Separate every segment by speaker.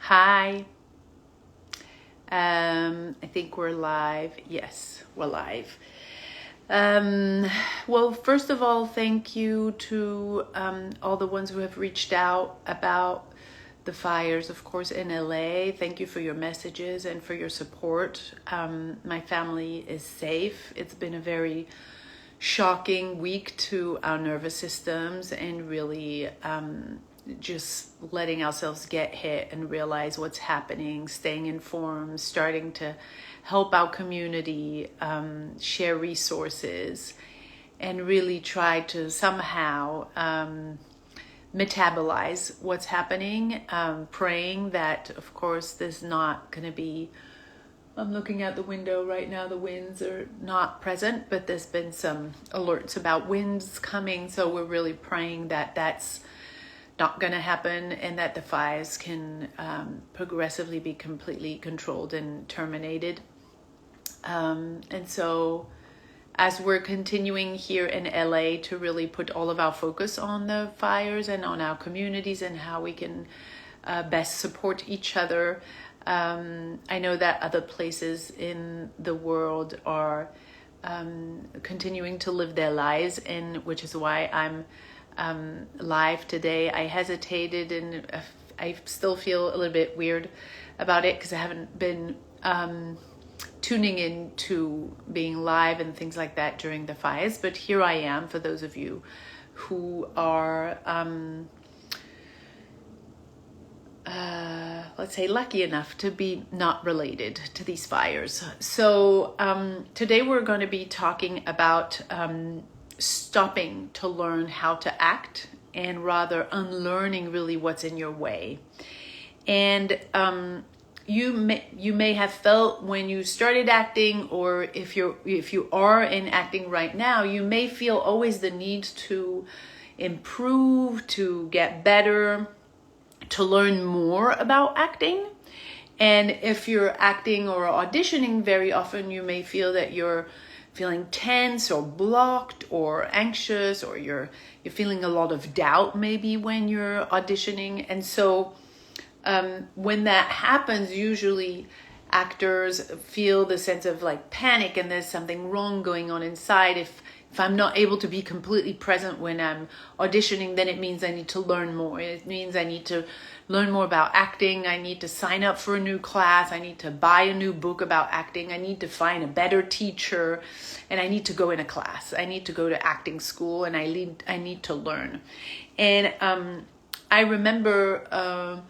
Speaker 1: Hi. I think we're live. Yes, we're live. Well, first of all, thank you to all the ones who have reached out about the fires, of course, in LA. Thank you for your messages and for your support. My family is safe. It's been a very shocking week to our nervous systems, and really just letting ourselves get hit and realize what's happening, staying informed, starting to help our community, share resources, and really try to somehow metabolize what's happening, praying that, of course, there's not going to be, I'm looking out the window right now, the winds are not present, but there's been some alerts about winds coming, so we're really praying that that's not going to happen and that the fires can progressively be completely controlled and terminated. And so as we're continuing here in LA to really put all of our focus on the fires and on our communities and how we can best support each other, I know that other places in the world are continuing to live their lives, and which is why I'm live today. I hesitated, and I still feel a little bit weird about it because I haven't been tuning in to being live and things like that during the fires, but here I am for those of you who are let's say lucky enough to be not related to these fires. So today we're going to be talking about stopping to learn how to act and rather unlearning really what's in your way. And you may have felt when you started acting, or if you are in acting right now, you may feel always the need to improve, to get better, to learn more about acting. And if you're acting or auditioning, very often you may feel that you're feeling tense or blocked or anxious, or you're feeling a lot of doubt maybe when you're auditioning. And so when that happens, usually actors feel the sense of like panic, and there's something wrong going on inside. If I'm not able to be completely present when I'm auditioning, then it means I need to learn more. It means I need to learn more about acting. I need to sign up for a new class. I need to buy a new book about acting. I need to find a better teacher, and I need to go in a class. I need to go to acting school, and I need to learn. And I remember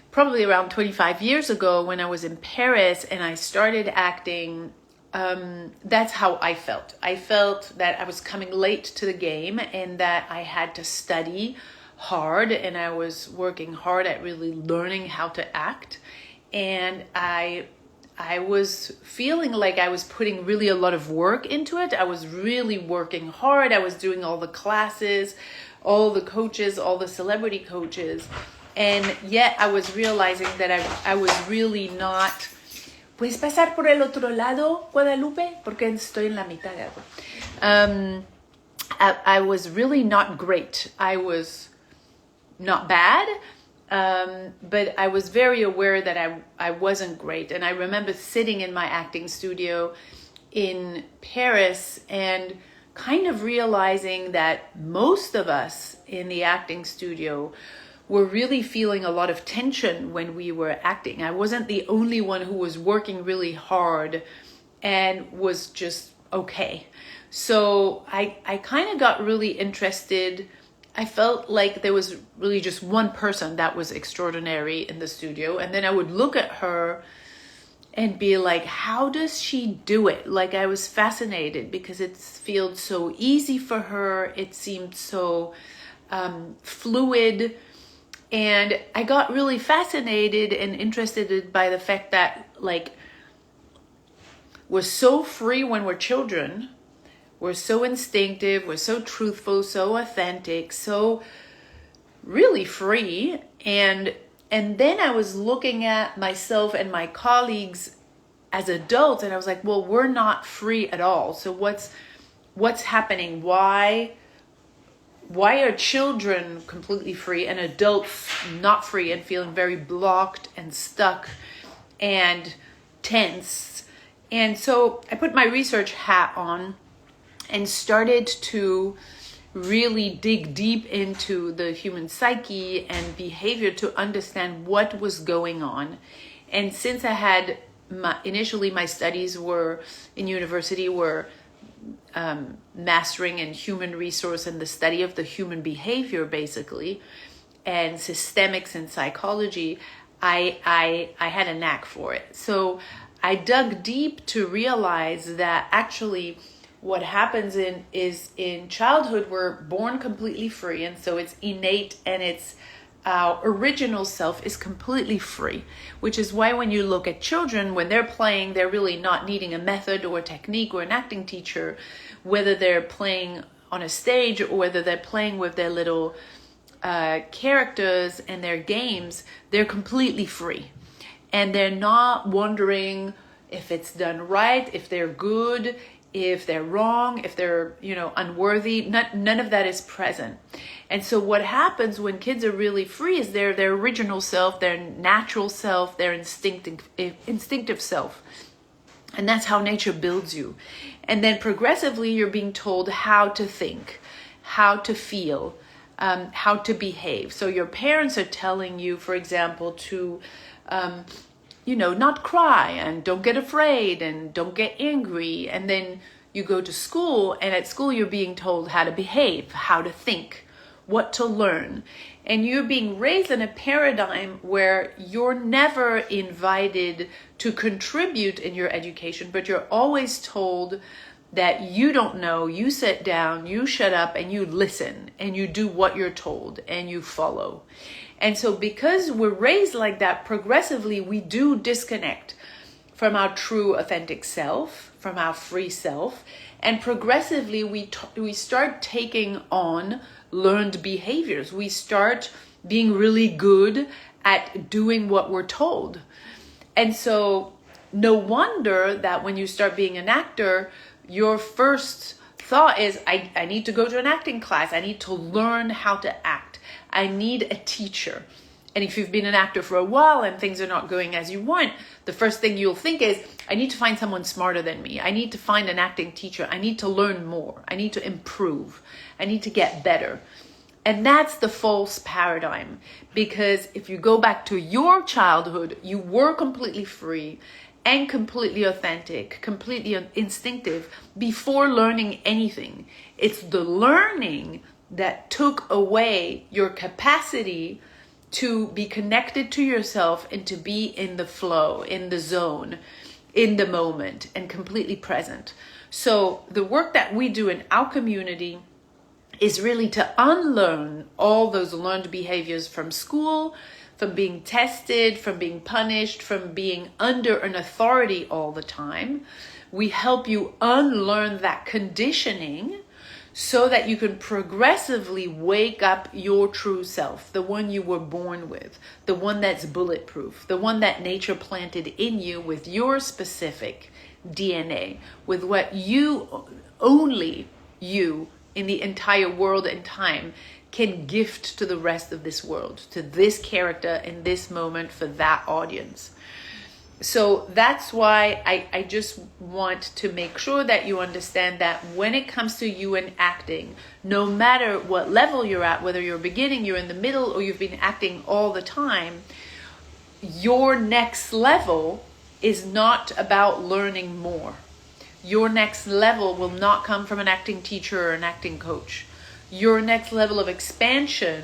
Speaker 1: probably around 25 years ago when I was in Paris and I started acting, that's how I felt. I felt that I was coming late to the game and that I had to study hard, and I was working hard at really learning how to act. And I was feeling like I was putting really a lot of work into it. I was really working hard. I was doing all the classes, all the coaches, all the celebrity coaches. And yet I was realizing that I was really not... ¿Puedes pasar por el otro lado, Guadalupe? Porque estoy en la mitad de algo. I was really not great. I was not bad, but I was very aware that I wasn't great. And I remember sitting in my acting studio in Paris and kind of realizing that most of us in the acting studio were really feeling a lot of tension when we were acting. I wasn't the only one who was working really hard and was just okay. So I kind of got really interested. I felt like there was really just one person that was extraordinary in the studio. And then I would look at her and be like, how does she do it? Like, I was fascinated because it feels so easy for her. It seemed so fluid. And I got really fascinated and interested by the fact that, like, we're so free when we're children. We're so instinctive. We're so truthful, so authentic, so really free. And then I was looking at myself and my colleagues as adults, and I was like, well, we're not free at all. So what's happening? Why why are children completely free and adults not free and feeling very blocked and stuck and tense? And so I put my research hat on and started to really dig deep into the human psyche and behavior to understand what was going on. And since I had initially my studies were in university were mastering in human resource and the study of the human behavior basically, and systemics and psychology, I had a knack for it. So I dug deep to realize that actually what happens is in childhood, we're born completely free. And so it's innate, and it's our original self is completely free, which is why when you look at children, when they're playing, they're really not needing a method or a technique or an acting teacher, whether they're playing on a stage or whether they're playing with their little characters and their games, they're completely free. And they're not wondering if it's done right, if they're good, if they're wrong, if they're, unworthy. None of that is present. And so what happens when kids are really free is their original self, their natural self, their instinctive self. And that's how nature builds you. And then progressively you're being told how to think, how to feel, how to behave. So your parents are telling you, for example, to not cry and don't get afraid and don't get angry. And then you go to school, and at school you're being told how to behave, how to think, what to learn. And you're being raised in a paradigm where you're never invited to contribute in your education, but you're always told that you don't know, you sit down, you shut up, and you listen, and you do what you're told, and you follow. And so because we're raised like that, progressively we do disconnect from our true authentic self, from our free self, and progressively we start taking on learned behaviors. We start being really good at doing what we're told. And so no wonder that when you start being an actor, your first thought is, I need to go to an acting class. I need to learn how to act. I need a teacher. And if you've been an actor for a while and things are not going as you want, the first thing you'll think is, I need to find someone smarter than me. I need to find an acting teacher. I need to learn more. I need to improve. I need to get better. And that's the false paradigm. Because if you go back to your childhood, you were completely free and completely authentic, completely instinctive before learning anything. It's the learning that took away your capacity to be connected to yourself and to be in the flow, in the zone, in the moment, and completely present. So the work that we do in our community is really to unlearn all those learned behaviors from school, from being tested, from being punished, from being under an authority all the time. We help you unlearn that conditioning so that you can progressively wake up your true self, the one you were born with, the one that's bulletproof, the one that nature planted in you with your specific DNA, with what you, only you in the entire world and time can gift to the rest of this world, to this character in this moment for that audience. So that's why I just want to make sure that you understand that when it comes to you and acting, no matter what level you're at, whether you're beginning, you're in the middle, or you've been acting all the time, your next level is not about learning more. Your next level will not come from an acting teacher or an acting coach. Your next level of expansion,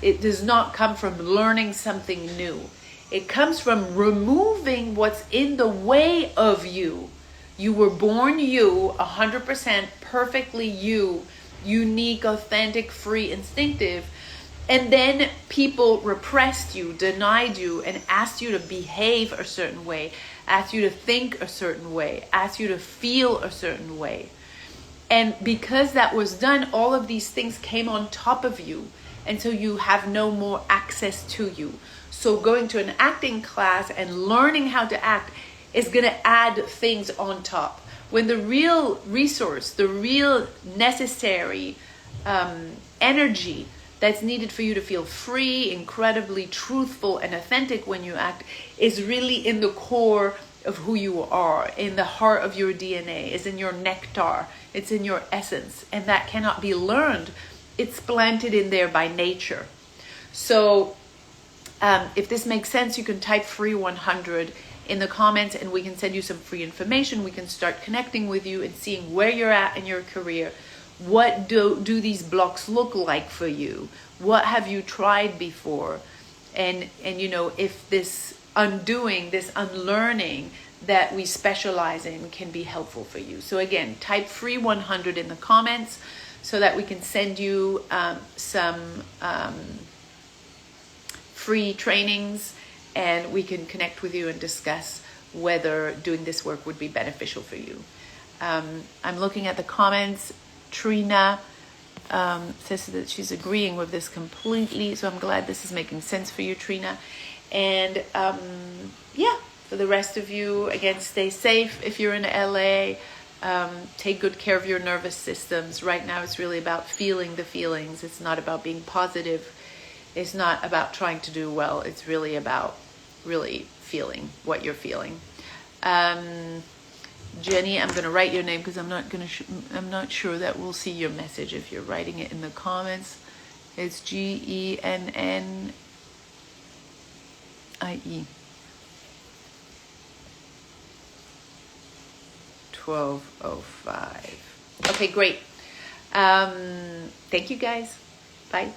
Speaker 1: it does not come from learning something new. It comes from removing what's in the way of you. You were born you, 100% perfectly you, unique, authentic, free, instinctive. And then people repressed you, denied you, and asked you to behave a certain way, asked you to think a certain way, asked you to feel a certain way. And because that was done, all of these things came on top of you. And so you have no more access to you. So going to an acting class and learning how to act is going to add things on top. When the real resource, the real necessary energy that's needed for you to feel free, incredibly truthful and authentic when you act is really in the core of who you are, in the heart of your DNA, is in your nectar, it's in your essence, and that cannot be learned. It's planted in there by nature. So if this makes sense, you can type free 100 in the comments and we can send you some free information. We can start connecting with you and seeing where you're at in your career. What do these blocks look like for you? What have you tried before? And you know, if this undoing, this unlearning that we specialize in can be helpful for you. So again, type free 100 in the comments so that we can send you some free trainings, and we can connect with you and discuss whether doing this work would be beneficial for you. I'm looking at the comments. Trina says that she's agreeing with this completely, so I'm glad this is making sense for you, Trina. And yeah, for the rest of you, again, stay safe if you're in LA. Take good care of your nervous systems. Right now it's really about feeling the feelings. It's not about being positive. It's not about trying to do well. It's really about really feeling what you're feeling. Jenny, I'm going to write your name because I'm I'm not sure that we'll see your message if you're writing it in the comments. It's GENNIE 12:05. Okay, great. Thank you guys. Bye.